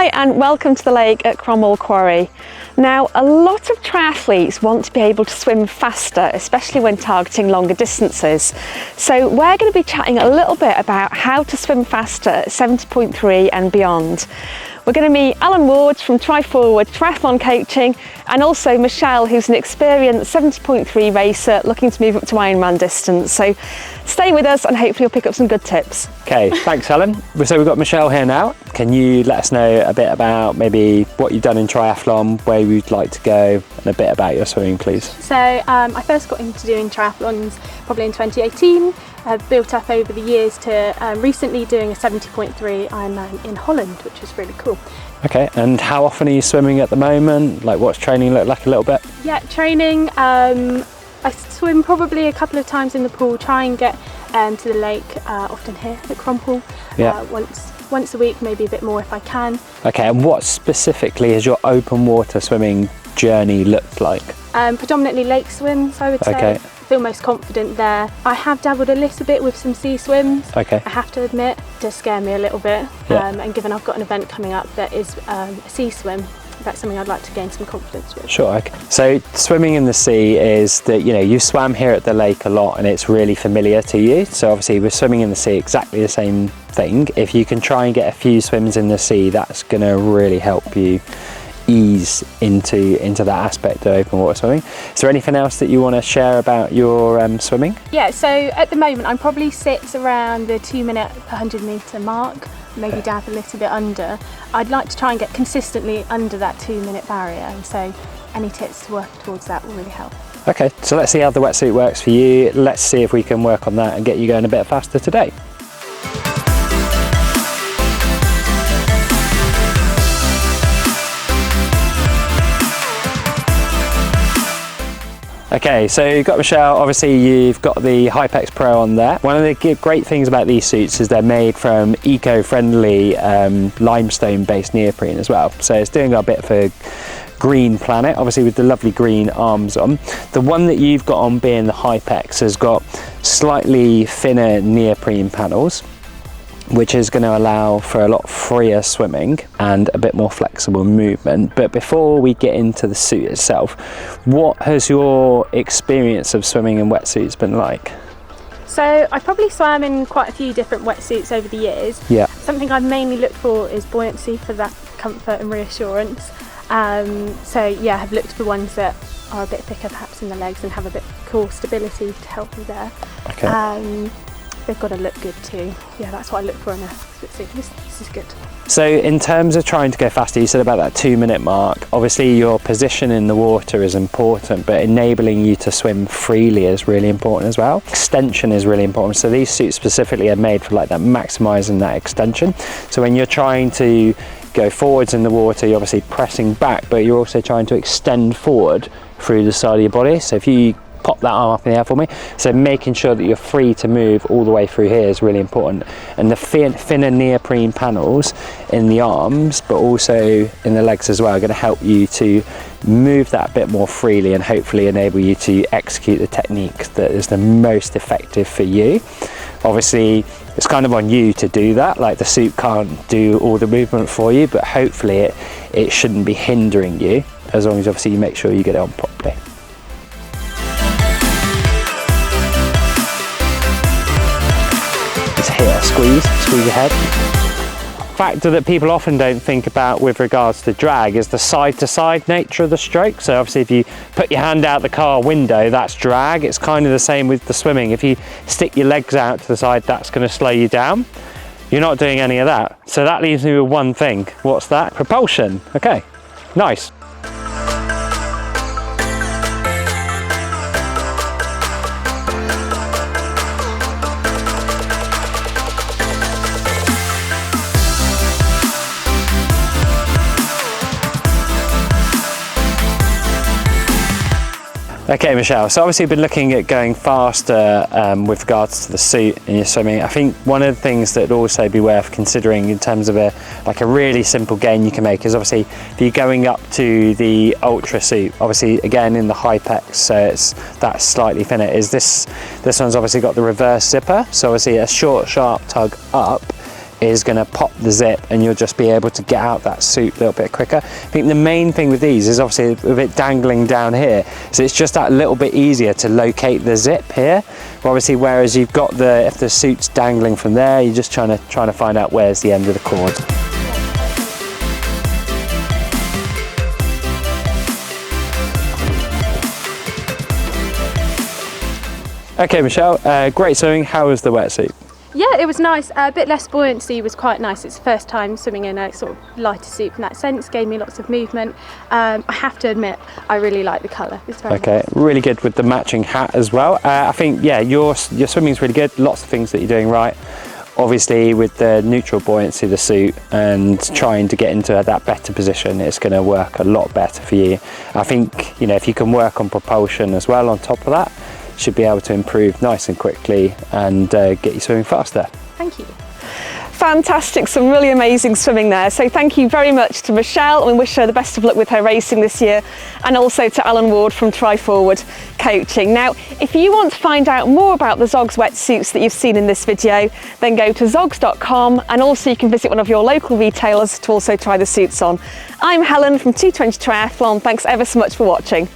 Hi and welcome to the lake at Cromwell Quarry. Now, a lot of triathletes want to be able to swim faster, especially when targeting longer distances. So we're going to be chatting a little bit about how to swim faster at 70.3 and beyond. We're going to meet Alan Ward from Try Forward Triathlon Coaching and also Michelle, who's an experienced 70.3 racer looking to move up to Ironman distance. So stay with us and hopefully you'll pick up some good tips. Okay, thanks Alan. So we've got Michelle here now. Can you let us know a bit about maybe what you've done in triathlon, where you'd like to go, and a bit about your swimming, please? So I first got into doing triathlons probably in 2018. I've built up over the years to recently doing a 70.3 Ironman in Holland, which was really cool. Okay, and how often are you swimming at the moment? Like, what's training look like a little bit? Yeah, training, I swim probably a couple of times in the pool, try and get to the lake, often here at Cromwell, once a week, maybe a bit more if I can. Okay, and what specifically has your open water swimming journey looked like? Predominantly lake swims, I would say. Okay. I feel most confident there. I have dabbled a little bit with some sea swims. Okay. I have to admit, it does scare me a little bit. Yeah. And given I've got an event coming up that is a sea swim, that's something I'd like to gain some confidence with. Sure. Okay. So swimming in the sea is that, you know, you swam here at the lake a lot and it's really familiar to you. So obviously with swimming in the sea, exactly the same thing. If you can try and get a few swims in the sea, that's going to really help you ease into that aspect of open water swimming. Is there anything else that you want to share about your swimming? Yeah, so at the moment I'm probably sit around the 2 minute per 100 metre mark, maybe dab a little bit under. I'd like to try and get consistently under that 2 minute barrier, and so any tips to work towards that will really help. Okay, so let's see how the wetsuit works for you. Let's see if we can work on that and get you going a bit faster today. Okay, so you've got Michelle, obviously you've got the Hypex Pro on there. One of the great things about these suits is they're made from eco-friendly limestone-based neoprene as well. So it's doing a bit for green planet, obviously with the lovely green arms on. The one that you've got on being the Hypex has got slightly thinner neoprene panels, which is going to allow for a lot freer swimming and a bit more flexible movement. But before we get into the suit itself, what has your experience of swimming in wetsuits been like? So I probably swam in quite a few different wetsuits over the years. Yeah. Something I've mainly looked for is buoyancy, for that comfort and reassurance. So yeah, I've looked for ones that are a bit thicker perhaps in the legs and have a bit of core stability to help me there. Okay. They've got to look good too. Yeah, that's what I look for in a wetsuit. This is good. So in terms of trying to go faster, you said about that 2 minute mark. Obviously your position in the water is important, but enabling you to swim freely is really important as well. Extension is really important. So these suits specifically are made for like that, maximising that extension. So when you're trying to go forwards in the water, you're obviously pressing back, but you're also trying to extend forward through the side of your body. So if you pop that arm up in the air for me. So making sure that you're free to move all the way through here is really important. And the thinner neoprene panels in the arms, but also in the legs as well, are going to help you to move that a bit more freely and hopefully enable you to execute the technique that is the most effective for you. Obviously, it's kind of on you to do that. Like the suit can't do all the movement for you, but hopefully it shouldn't be hindering you, as long as obviously you make sure you get it on properly. Here, squeeze your head. Factor that people often don't think about with regards to drag is the side-to-side nature of the stroke. So obviously if you put your hand out the car window, that's drag. It's kind of the same with the swimming. If you stick your legs out to the side, that's going to slow you down. You're not doing any of that. So that leaves me with one thing. What's that? Propulsion. Okay, nice. Okay, Michelle, so obviously you've been looking at going faster with regards to the suit in your swimming. I think one of the things that would also be worth considering in terms of a really simple gain you can make is obviously if you're going up to the ultra suit, obviously again in the Hypex, so that's slightly thinner, is this one's obviously got the reverse zipper, so obviously a short sharp tug up is going to pop the zip and you'll just be able to get out that suit a little bit quicker. I think the main thing with these is obviously with it dangling down here, so it's just that little bit easier to locate the zip here. But obviously, whereas you've got if the suit's dangling from there, you're just trying to find out where's the end of the cord. Okay, Michelle, great swimming. How was the wetsuit? Yeah, it was nice. A bit less buoyancy was quite nice. It's the first time swimming in a sort of lighter suit in that sense. Gave me lots of movement. I have to admit, I really like the colour. It's very nice. Really good with the matching hat as well. I think, yeah, your swimming's really good. Lots of things that you're doing right. Obviously, with the neutral buoyancy of the suit and trying to get into that better position, it's going to work a lot better for you. I think, you know, if you can work on propulsion as well on top of that, should be able to improve nice and quickly and get you swimming faster. Thank you. Fantastic, some really amazing swimming there. So thank you very much to Michelle, and we wish her the best of luck with her racing this year, and also to Alan Ward from Try Forward Coaching. Now, if you want to find out more about the Zoggs wetsuits that you've seen in this video, then go to zoggs.com, and also you can visit one of your local retailers to also try the suits on. I'm Helen from 220 Triathlon. Thanks ever so much for watching.